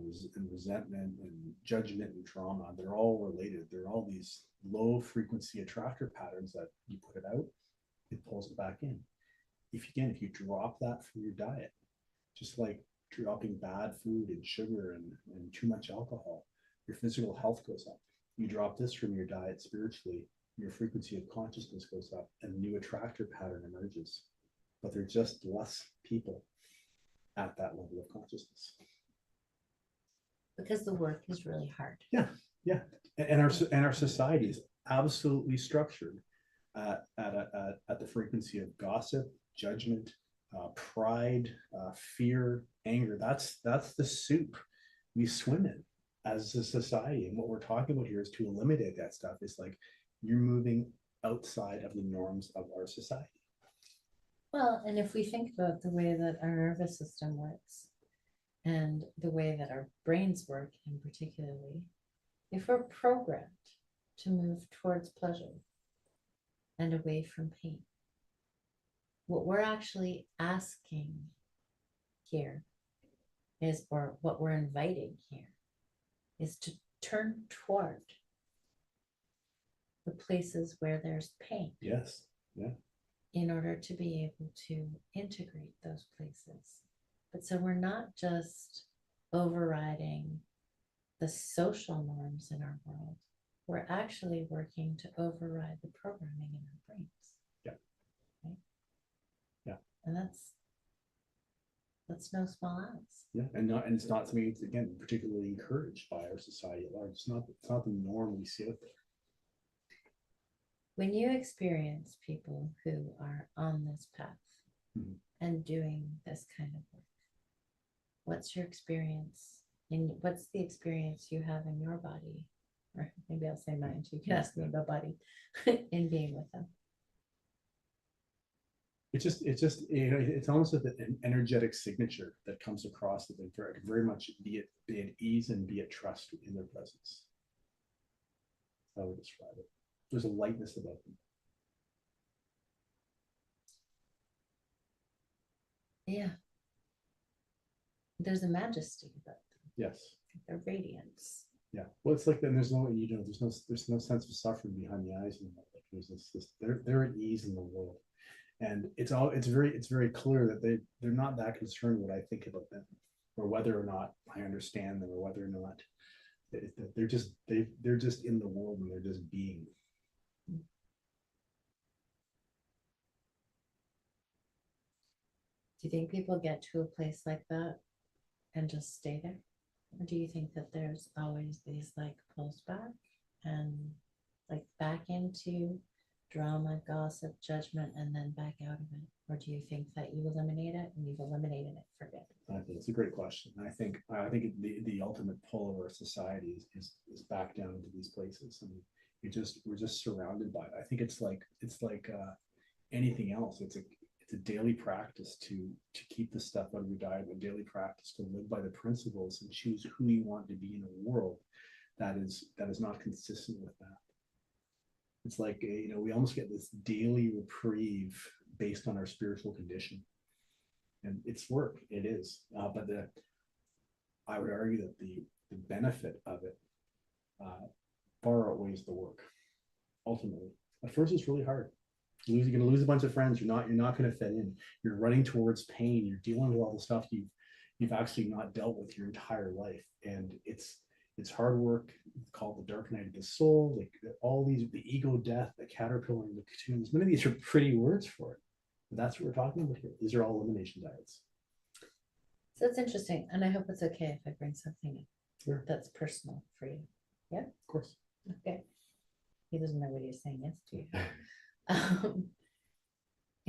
Speaker 4: resentment and judgment and trauma. They're all related. They're all these low frequency attractor patterns that you put it out, it pulls it back in. If you drop that from your diet, just like dropping bad food and sugar and too much alcohol, your physical health goes up. You drop this from your diet spiritually, your frequency of consciousness goes up, and a new attractor pattern emerges. But there's just less people at that level of consciousness.
Speaker 5: Because the work is really hard.
Speaker 4: Yeah. And our society is absolutely structured at the frequency of gossip, judgment, pride, fear, anger. That's the soup we swim in as a society. And what we're talking about here is to eliminate that stuff. It's like you're moving outside of the norms of our society.
Speaker 5: Well, and if we think about the way that our nervous system works, and the way that our brains work in particularly, if we're programmed to move towards pleasure and away from pain, what we're actually asking here is, or what we're inviting here, is to turn toward the places where there's pain.
Speaker 4: Yes. Yeah.
Speaker 5: In order to be able to integrate those places. But so we're not just overriding the social norms in our world, we're actually working to override the programming in our brains.
Speaker 4: Yeah.
Speaker 5: Right?
Speaker 4: Yeah.
Speaker 5: And that's no small ask.
Speaker 4: Yeah. And it's not something that's, again, particularly encouraged by our society at large. It's not the norm we see out there.
Speaker 5: When you experience people who are on this path and doing this kind of work, what's your experience? And what's the experience you have in your body? Or maybe I'll say mine too. You can ask me about body in being with them.
Speaker 4: It's just it's almost like an energetic signature that comes across that they very much be at ease and be at trust in their presence. That's how I would describe it. There's a lightness about them.
Speaker 5: Yeah. There's a majesty about them.
Speaker 4: Yes.
Speaker 5: Their radiance.
Speaker 4: Yeah. Well, it's like then there's no sense of suffering behind the eyes anymore. Like there's this they're at ease in the world. And it's very clear that they're not that concerned what I think about them, or whether or not I understand them, or whether or not they're just in the world and they're just being.
Speaker 5: Do you think people get to a place like that and just stay there? Or do you think that there's always these like pulls back and like back into drama, gossip, judgment, and then back out of it? Or do you think that you eliminate it and you've eliminated it for good?
Speaker 4: I think it's a great question. I think the ultimate pull of our society is back down into these places. I mean, we're just surrounded by it. I think it's like anything else. It's a daily practice to keep the stuff out of your diet, a daily practice to live by the principles and choose who you want to be in a world that is not consistent with that. It's like, we almost get this daily reprieve based on our spiritual condition. And it's work, it is. But I would argue that the benefit of it far outweighs the work, ultimately. At first, it's really hard. You're going to lose a bunch of friends. You're not going to fit in. You're running towards pain. You're dealing with all the stuff you've actually not dealt with your entire life. And it's hard work. It's called the dark night of the soul. Like all these, the ego death, the caterpillar, and the cocoons. None of these are pretty words for it. But that's what we're talking about here. These are all elimination diets.
Speaker 5: So it's interesting. And I hope it's okay if I bring something
Speaker 4: Sure.
Speaker 5: that's personal for you. Yeah?
Speaker 4: Of course.
Speaker 5: Okay. He doesn't know what he's saying yes to you.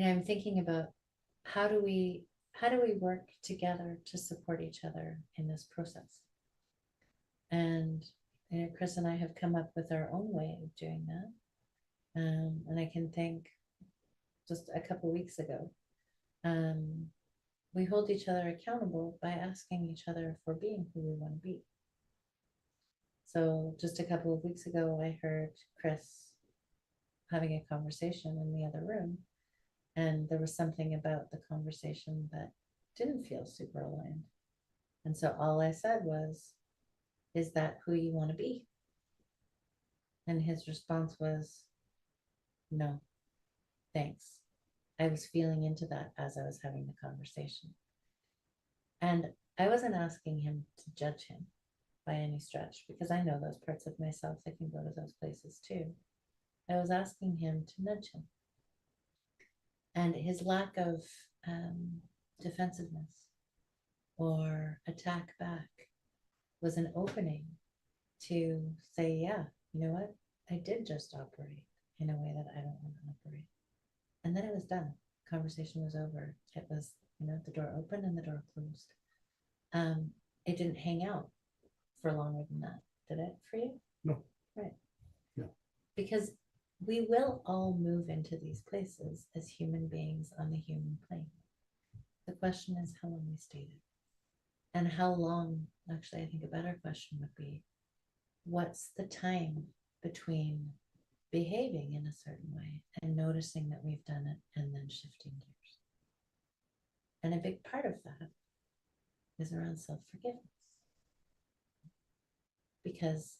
Speaker 5: I'm thinking about how do we work together to support each other in this process? And Chris and I have come up with our own way of doing that. And I can think just a couple weeks ago, we hold each other accountable by asking each other if we're being who we want to be. So just a couple of weeks ago, I heard Chris having a conversation in the other room, and there was something about the conversation that didn't feel super aligned. And so all I said was, is that who you want to be? And his response was, no, thanks. I was feeling into that as I was having the conversation. And I wasn't asking him to judge him by any stretch, because I know those parts of myself that can go to those places too. I was asking him to nudge him. And his lack of defensiveness or attack back was an opening to say, yeah, you know what? I did just operate in a way that I don't want to operate. And then it was done. Conversation was over. It was, the door opened and the door closed. It didn't hang out for longer than that, did it for you?
Speaker 4: No.
Speaker 5: Right.
Speaker 4: No.
Speaker 5: Because we will all move into these places as human beings on the human plane. The question is how long we stay there. And how long, actually, I think a better question would be, what's the time between behaving in a certain way and noticing that we've done it and then shifting gears? And a big part of that is around self-forgiveness. Because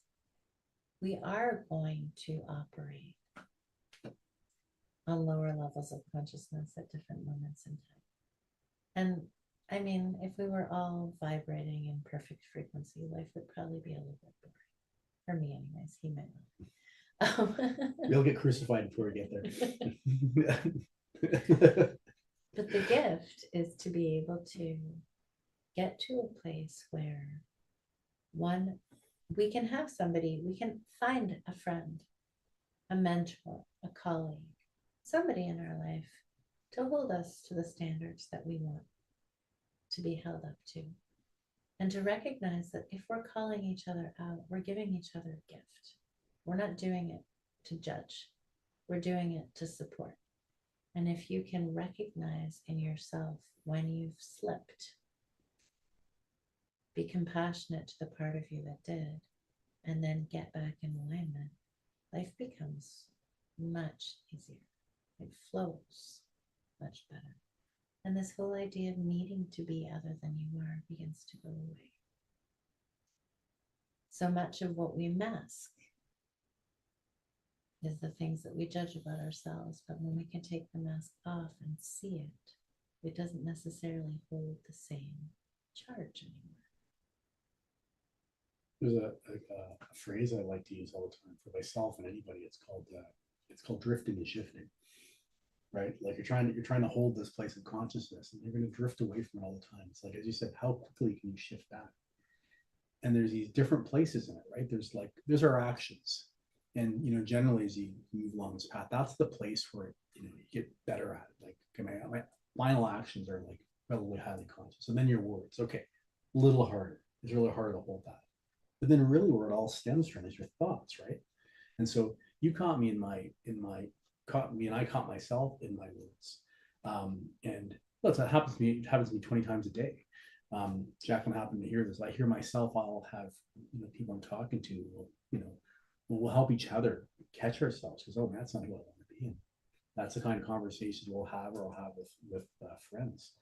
Speaker 5: we are going to operate on lower levels of consciousness at different moments in time. And I mean, if we were all vibrating in perfect frequency, life would probably be a little bit boring. For me, anyways. He might not.
Speaker 4: You'll get crucified before we get there.
Speaker 5: But the gift is to be able to get to a place where we can have somebody, we can find a friend, a mentor, a colleague, somebody in our life to hold us to the standards that we want to be held up to. And to recognize that if we're calling each other out, we're giving each other a gift. We're not doing it to judge. We're doing it to support. And if you can recognize in yourself when you've slipped, be compassionate to the part of you that did, and then get back in alignment, life becomes much easier. It flows much better. And this whole idea of needing to be other than you are begins to go away. So much of what we mask is the things that we judge about ourselves, but when we can take the mask off and see it, it doesn't necessarily hold the same charge anymore.
Speaker 4: There's a phrase I like to use all the time for myself and anybody. It's called drifting and shifting, right? Like you're trying to hold this place of consciousness, and you're going to drift away from it all the time. It's like, as you said, how quickly can you shift back? And there's these different places in it, right? There's our actions, and generally as you move along this path, that's the place where you get better at it. Like, okay, my final actions are like relatively highly conscious, and then your words, okay, a little harder. It's really hard to hold that. But then really where it all stems from is your thoughts, right? And so you caught me and I caught myself in my words. And look, that happens to me. It happens to me 20 times a day. Jacqueline happened to hear this. I hear myself. I'll have people I'm talking to we'll help each other catch ourselves, because oh, that's not who I want to be in. That's the kind of conversations we'll have, or I'll have with friends.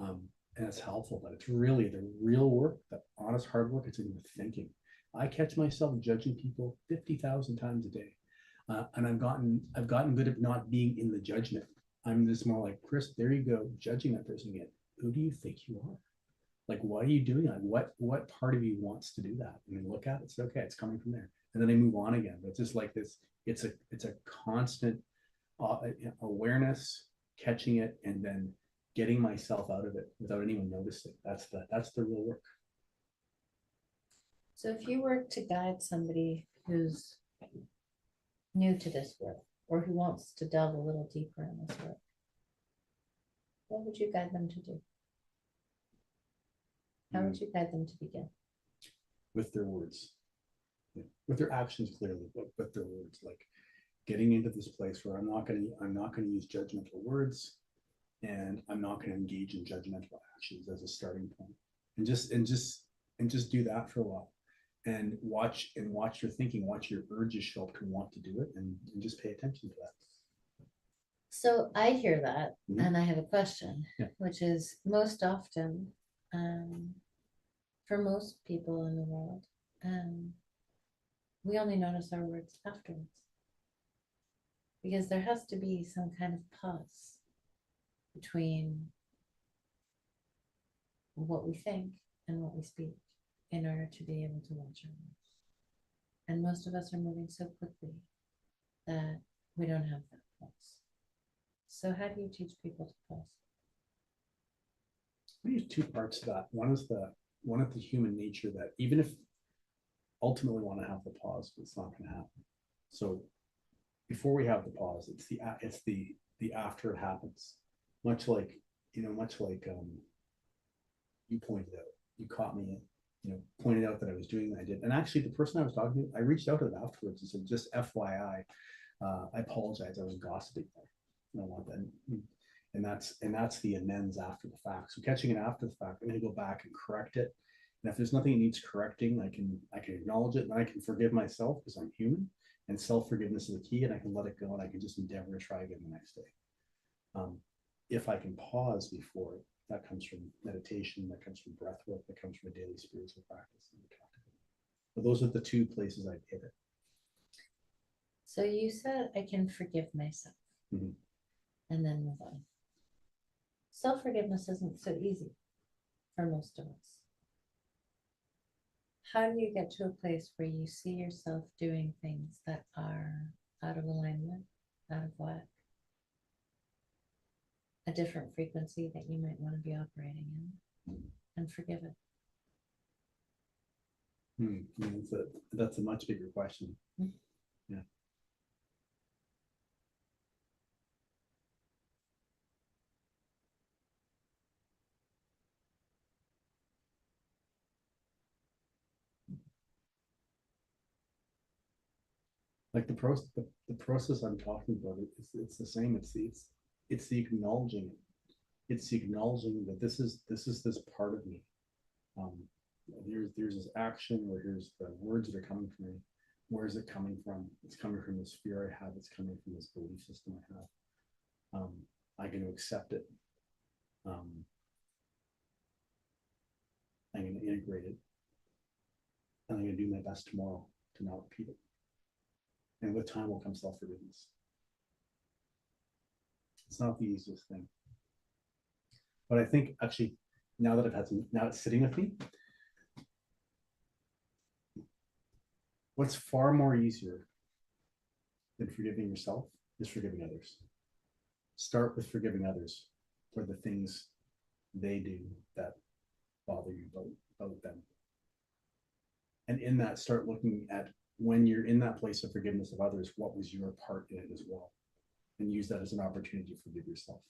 Speaker 4: And it's helpful, but it's really the real work, the honest hard work. It's in the thinking. I catch myself judging people 50,000 times a day, and I've gotten good at not being in the judgment. I'm just more like, Chris, there you go, judging that person again. Who do you think you are? Like, why are you doing that? What part of you wants to do that? And then look at it, say, okay, it's coming from there, and then I move on again. But it's just like this. It's a constant awareness, catching it, and then getting myself out of it without anyone noticing. That's the real work.
Speaker 5: So if you were to guide somebody who's new to this work, or who wants to delve a little deeper in this work, what would you guide them to do? How would you guide them to begin?
Speaker 4: With their words, with their actions clearly, but with their words, like getting into this place where I'm not going to use judgmental words, and I'm not going to engage in judgmental actions as a starting point, and just do that for a while, and watch your thinking, watch your urges show up to want to do it, and just pay attention to that.
Speaker 5: So I hear that,
Speaker 4: Mhm.
Speaker 5: and I have a question,
Speaker 4: Yeah.
Speaker 5: which is most often, for most people in the world, we only notice our words afterwards, because there has to be some kind of pause between what we think and what we speak in order to be able to watch our words. And most of us are moving so quickly that we don't have that pause. So how do you teach people to pause?
Speaker 4: I use two parts of that. One is the human nature, that even if ultimately want to have the pause, but it's not going to happen. So before we have the pause, it's the after it happens. Much like you pointed out, you caught me, pointed out that I was doing that I did. And actually the person I was talking to, I reached out to them afterwards and said, just FYI, I apologize, I was gossiping there. I don't want that. And that's the amends after the fact. So catching it after the fact, I'm going to go back and correct it. And if there's nothing that needs correcting, I can acknowledge it, and I can forgive myself because I'm human, and self-forgiveness is the key, and I can let it go, and I can just endeavor to try again the next day. If I can pause before it, that comes from meditation, that comes from breath work, that comes from a daily spiritual practice. But those are the two places I'd hit it.
Speaker 5: So you said I can forgive myself
Speaker 4: Mhm.
Speaker 5: and then move on. Self-forgiveness isn't so easy for most of us. How do you get to a place where you see yourself doing things that are out of alignment, out of whack, a different frequency that you might want to be operating in, and forgive it?
Speaker 4: That's a much bigger question.
Speaker 5: Mhm.
Speaker 4: Yeah. Like the process I'm talking about, it's the same. It's the acknowledging it. It's the acknowledging that this is this part of me. Um, there's this action, or here's the words that are coming from me. Where is it coming from? It's coming from this fear I have. It's coming from this belief system I have. I'm going to accept it. I'm going to integrate it. And I'm going to do my best tomorrow to not repeat it. And with time will come self-forgiveness. It's not the easiest thing. But I think actually, now that I've had some, now it's sitting with me, what's far more easier than forgiving yourself is forgiving others. Start with forgiving others for the things they do that bother you about them. And in that, start looking at, when you're in that place of forgiveness of others, what was your part in it as well? And use that as an opportunity to forgive yourself.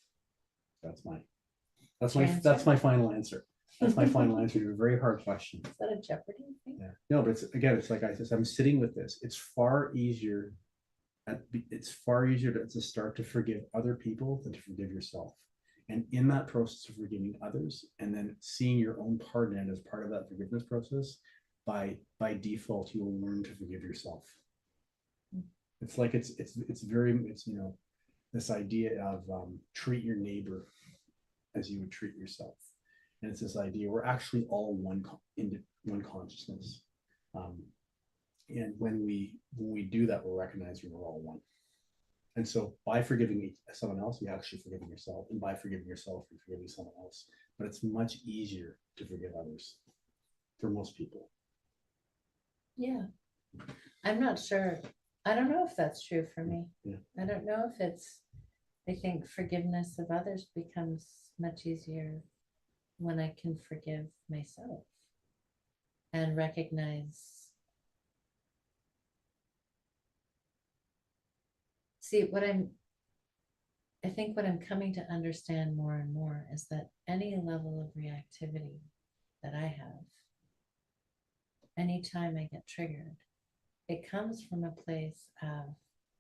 Speaker 4: That's my final answer. That's my final answer to a very hard question.
Speaker 5: Is that a Jeopardy thing?
Speaker 4: Yeah. No, but it's like I said, I'm sitting with this. It's far easier to start to forgive other people than to forgive yourself. And in that process of forgiving others, and then seeing your own part in it as part of that forgiveness process, by default, you will learn to forgive yourself. It's like it's this idea of treat your neighbor as you would treat yourself. And it's this idea we're actually all one consciousness. And when we do that, we're recognizing we're all one. And so by forgiving someone else, you're actually forgiving yourself. And by forgiving yourself, you're forgiving someone else. But it's much easier to forgive others for most people.
Speaker 5: Yeah. I'm not sure. I don't know if that's true for me.
Speaker 4: Yeah.
Speaker 5: I don't know if it's, I think forgiveness of others becomes much easier when I can forgive myself and recognize. See, I think what I'm coming to understand more and more is that any level of reactivity that I have, anytime I get triggered, it comes from a place of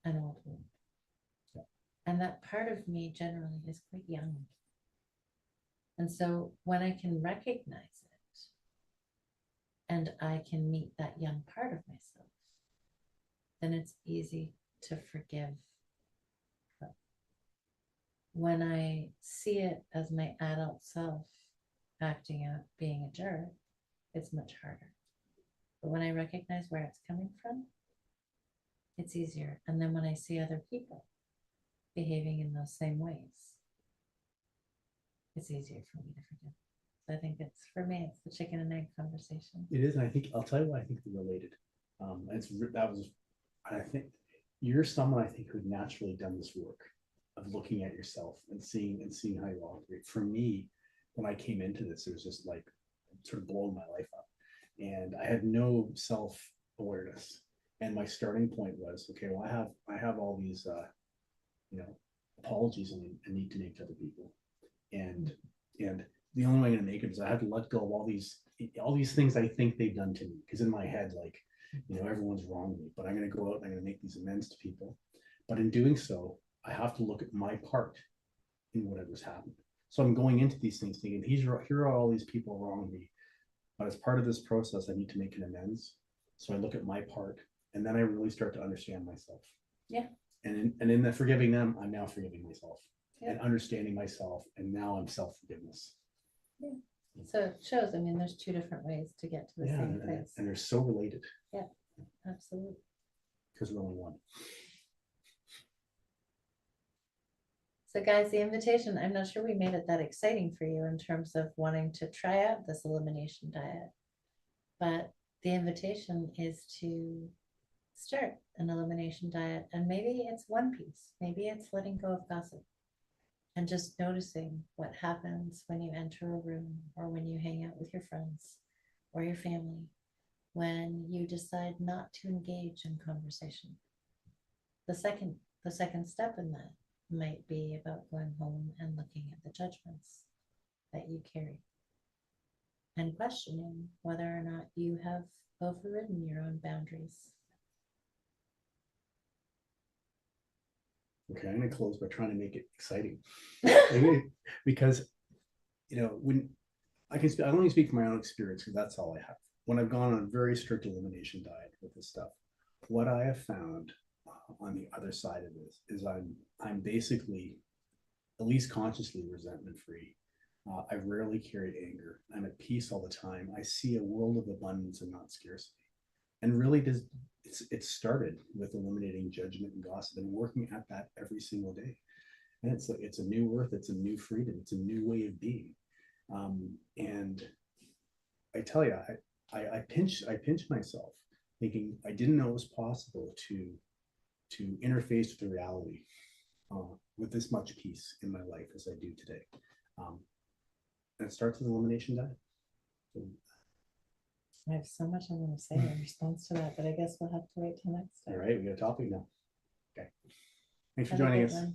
Speaker 5: an old wound.
Speaker 4: Yeah.
Speaker 5: And that part of me generally is quite young. And so when I can recognize it and I can meet that young part of myself, then it's easy to forgive her. When I see it as my adult self acting out, being a jerk, it's much harder. But when I recognize where it's coming from, it's easier. And then when I see other people behaving in those same ways, it's easier for me to forgive. So I think it's, for me, it's the chicken and egg conversation.
Speaker 4: It is, and I think I'll tell you why I think they're related. I think you're someone I think who'd naturally done this work of looking at yourself and seeing how you operate. For me, when I came into this, it was just like sort of blowing my life up, and I had no self-awareness. And my starting point was, okay, well, I have all these apologies I need to make to other people, and the only way I'm going to make it is I have to let go of all these things I think they've done to me, because in my head, like, everyone's wronged me, but I'm going to go out and I'm going to make these amends to people. But in doing so, I have to look at my part in whatever's happened. So I'm going into these things thinking, here are all these people wrong me. But as part of this process, I need to make an amends. So I look at my part, and then I really start to understand myself.
Speaker 5: Yeah.
Speaker 4: And in the forgiving them, I'm now forgiving myself,
Speaker 5: Yeah.
Speaker 4: and understanding myself, and now I'm self-forgiveness.
Speaker 5: Yeah. So it shows, I mean, there's two different ways to get to the same place.
Speaker 4: And they're so related.
Speaker 5: Yeah, absolutely.
Speaker 4: Because we're only one.
Speaker 5: So guys, the invitation, I'm not sure we made it that exciting for you in terms of wanting to try out this elimination diet, but the invitation is to start an elimination diet. And maybe it's one piece, maybe it's letting go of gossip and just noticing what happens when you enter a room or when you hang out with your friends or your family, when you decide not to engage in conversation. The second step in that might be about going home and looking at the judgments that you carry and questioning whether or not you have overridden your own boundaries.
Speaker 4: Okay, I'm gonna close by trying to make it exciting. Because, when I can only speak from my own experience, because that's all I have. When I've gone on a very strict elimination diet with this stuff, what I have found on the other side of this is I'm basically, at least consciously, resentment free. I rarely carry anger. I'm at peace all the time. I see a world of abundance and not scarcity. And really it started with eliminating judgment and gossip and working at that every single day. And it's a new earth, it's a new freedom, it's a new way of being. And I tell you, I pinch myself thinking I didn't know it was possible to interface with the reality with this much peace in my life as I do today. And it starts with elimination diet. So,
Speaker 5: I have so much I want to say in response to that, but I guess we'll have to wait till next time.
Speaker 4: all right, we got a topic now. Okay. Thanks for
Speaker 5: Have a
Speaker 4: joining
Speaker 5: good
Speaker 4: us.
Speaker 5: one.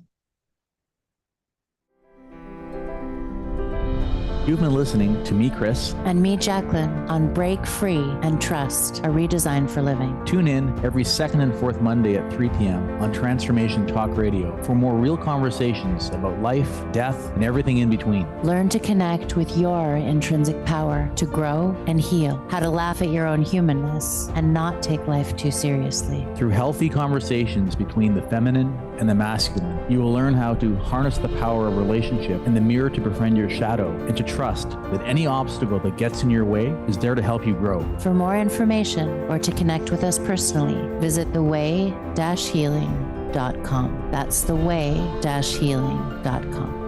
Speaker 2: You've been listening to me, Chris.
Speaker 3: And me, Jacqueline, on Break Free and Trust, a redesign for living.
Speaker 2: Tune in every second and fourth Monday at 3 p.m. on Transformation Talk Radio for more real conversations about life, death, and everything in between.
Speaker 3: Learn to connect with your intrinsic power to grow and heal, how to laugh at your own humanness and not take life too seriously.
Speaker 2: Through healthy conversations between the feminine and the masculine, you will learn how to harness the power of relationship and the mirror to befriend your shadow, and to trust that any obstacle that gets in your way is there to help you grow.
Speaker 3: For more information or to connect with us personally, visit theway-healing.com. That's theway-healing.com.